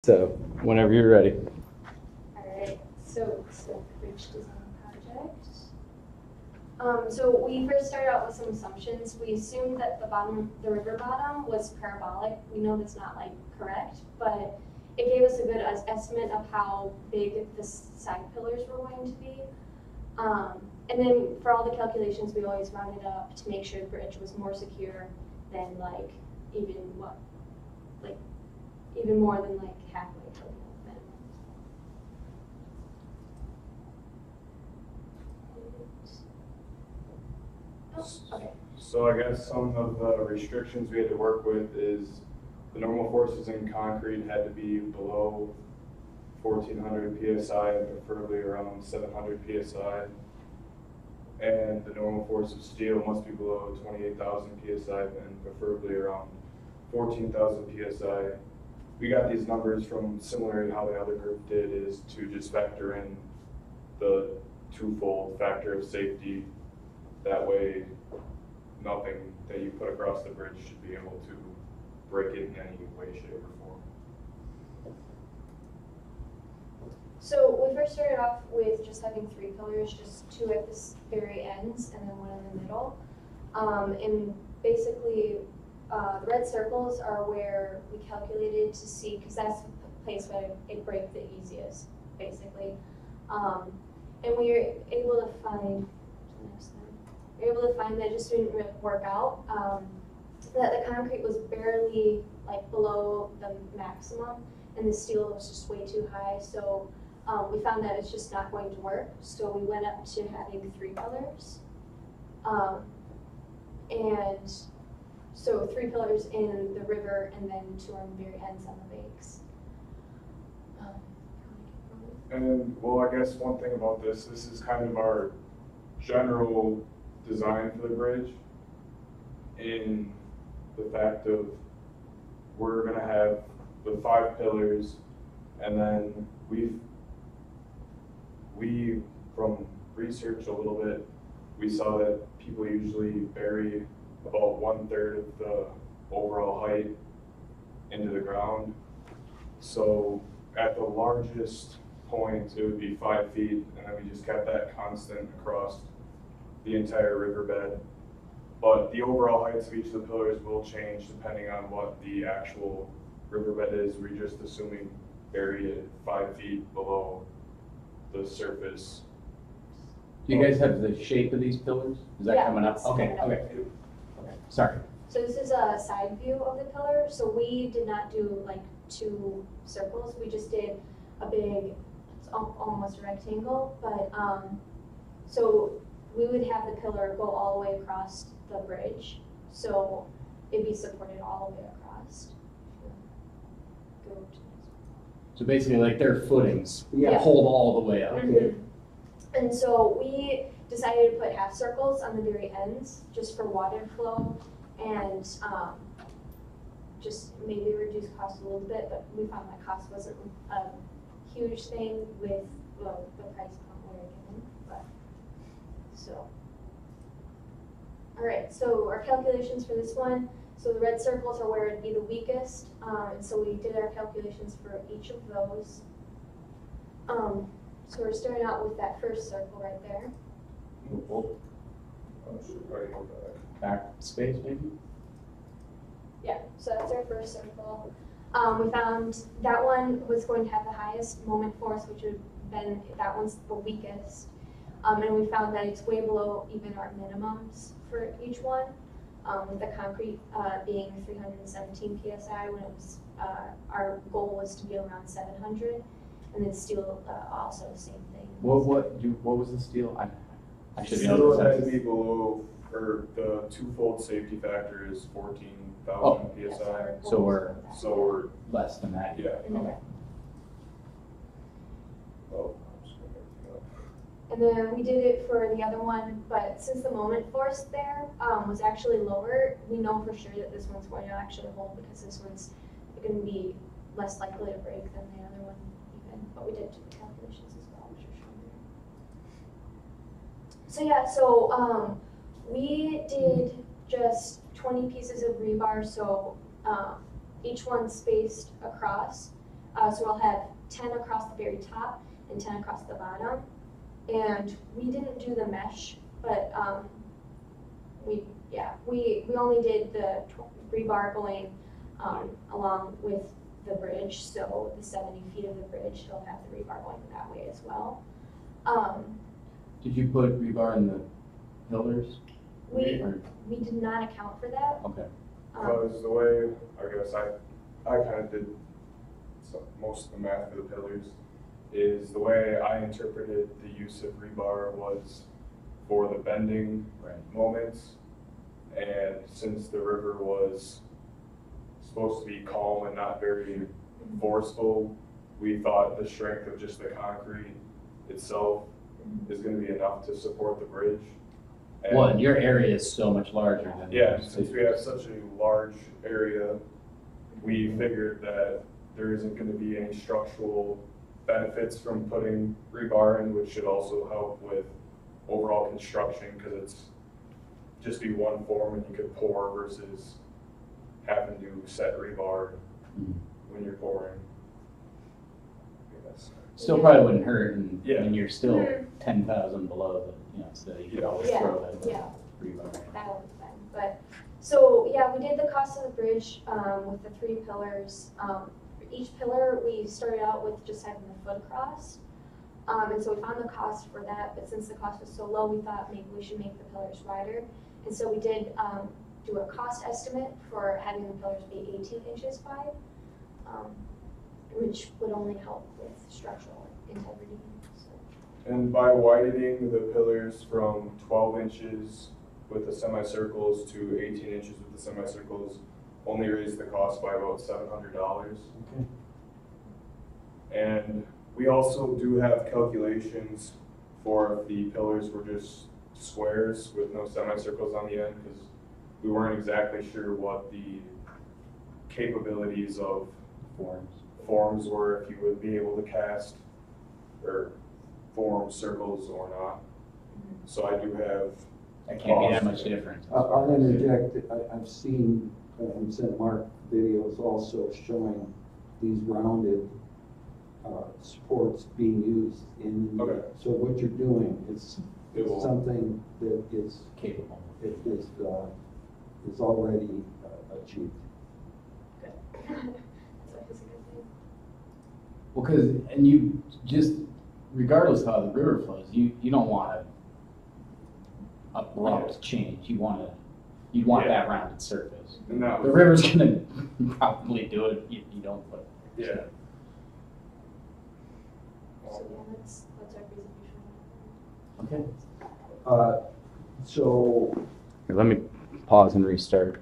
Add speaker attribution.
Speaker 1: So, whenever you're ready.
Speaker 2: All right, so bridge design project. So we first started out with some assumptions. We assumed that the river bottom was parabolic. We know that's not like correct, but it gave us a good estimate of how big the side pillars were going to be. And then for all the calculations, we always rounded up to make sure the bridge was more secure than even more than like halfway to the minimum. Oh, okay.
Speaker 3: So I guess some of the restrictions we had to work with is the normal forces in concrete had to be below 1400 psi and preferably around 700 psi. And the normal force of steel must be below 28,000 psi and preferably around 14,000 psi. We got these numbers from similar to how the other group did, is to just factor in the twofold factor of safety. That way, nothing that you put across the bridge should be able to break it in any way, shape, or form.
Speaker 2: So we first started off with just having 3 pillars, just 2 at the very ends and then 1 in the middle. And basically, the red circles are where we calculated to see, because that's the place where it break the easiest, basically. And we were able to find, that it just didn't really work out. That the concrete was barely like below the maximum, and the steel was just way too high. So we found that it's just not going to work. So we went up to having 3 pillars, and so 3 pillars in the river, and then 2 on the very ends on the banks.
Speaker 3: And well, I guess one thing about this is kind of our general design for the bridge, in the fact of we're going to have the 5 pillars, and then we from research a little bit, we saw that people usually bury about 1/3 of the overall height into the ground. So at the largest point, it would be 5 feet, and then we just kept that constant across the entire riverbed. But the overall heights of each of the pillars will change depending on what the actual riverbed is. We're just assuming bury it 5 feet below the surface.
Speaker 1: Do you guys have the shape of these pillars? Is that coming up? Okay. Sorry.
Speaker 2: So this is a side view of the pillar. So we did not do like 2 circles. We just did a big, it's almost a rectangle, but so we would have the pillar go all the way across the bridge. So it'd be supported all the way across.
Speaker 1: So basically like their footings
Speaker 2: Yeah.
Speaker 1: hold all the way up.
Speaker 2: Mm-hmm. And so we decided to put half circles on the very ends just for water flow and just maybe reduce cost a little bit, but we found that cost wasn't a huge thing with the price point we were given. But so, all right, so our calculations for this one, so the red circles are where it'd be the weakest, and so we did our calculations for each of those. So we're starting out with that first circle right there.
Speaker 1: Back space maybe?
Speaker 2: Yeah, so that's our first circle. We found that one was going to have the highest moment force, which would have been, that one's the weakest. And we found that it's way below even our minimums for each one, with the concrete being 317 psi when it was, our goal was to be around 700, and then steel also the same thing.
Speaker 1: What was the steel? I should know.
Speaker 3: Steel had to be below, or the twofold safety factor is 14,000 psi.
Speaker 1: So
Speaker 3: we're
Speaker 1: less than that.
Speaker 3: Yeah.
Speaker 2: Mm-hmm.
Speaker 1: Okay.
Speaker 3: Oh, I'm just gonna everything up.
Speaker 2: And then we did it for the other one, but since the moment force there was actually lower, we know for sure that this one's going to actually hold, because this one's going to be less likely to break than the other one even. But we did do the calculations as well, which are shown there. So yeah, so we did just 20 pieces of rebar, so each one spaced across So we'll have 10 across the very top and 10 across the bottom. And we didn't do the mesh, but we only did the rebar going along with the bridge. So the 70 feet of the bridge, he'll have the rebar going that way as well.
Speaker 1: Did you put rebar in the pillars?
Speaker 2: We
Speaker 1: Or-
Speaker 2: did not account for that.
Speaker 1: Okay.
Speaker 3: Because the way, I guess I kind of did most of the math for the pillars, is the way I interpreted the use of rebar was for the bending
Speaker 1: Right.
Speaker 3: moments. And since the river was supposed to be calm and not very forceful, we thought the strength of just the concrete itself is going to be enough to support the bridge. And
Speaker 1: Well, and your area is so much larger than.
Speaker 3: yeah,
Speaker 1: yours,
Speaker 3: since
Speaker 1: too.
Speaker 3: we have such a large area, we figured that there isn't going to be any structural benefits from putting rebar in, which should also help with overall construction because it's just be one form and you could pour versus having to set rebar
Speaker 1: Mhm.
Speaker 3: when you're pouring. Yes.
Speaker 1: Still probably wouldn't hurt, and
Speaker 3: Yeah.
Speaker 1: you're still
Speaker 2: Mhm.
Speaker 1: 10,000 below the, so you could always
Speaker 2: Yeah,
Speaker 1: throw that
Speaker 2: yeah.
Speaker 1: rebar.
Speaker 2: That'll be fine. But, so, yeah, we did the cost of the bridge with the 3 pillars. For each pillar, we started out with just having the foot across. And so we found the cost for that, but since the cost was so low, we thought maybe we should make the pillars wider. And so we did do a cost estimate for having the pillars be 18 inches wide, which would only help with structural integrity. So.
Speaker 3: And by widening the pillars from 12 inches with the semicircles to 18 inches with the semicircles, only raised the cost by about $700.
Speaker 1: Okay.
Speaker 3: And we also do have calculations for if the pillars were just squares with no semicircles on the end, because we weren't exactly sure what the capabilities of forms were, if you would be able to cast or form circles or not. So I do have.
Speaker 1: That can't be that much different.
Speaker 4: I'll interject, I've seen and sent Mark videos also showing these rounded supports being used in,
Speaker 3: Okay.
Speaker 4: so what you're doing is
Speaker 3: It will-
Speaker 4: something that is
Speaker 1: Capable.
Speaker 4: is already achieved.
Speaker 2: Good. That's always a good thing.
Speaker 1: Well, because, and you just, regardless of how the river flows, you don't want to abrupt change. You'd want that rounded surface.
Speaker 3: And that
Speaker 1: The
Speaker 3: was,
Speaker 1: river's gonna probably do it if you don't put it.
Speaker 3: yeah.
Speaker 2: So yeah, that's our presentation.
Speaker 1: Okay.
Speaker 4: So
Speaker 1: Let me pause and restart.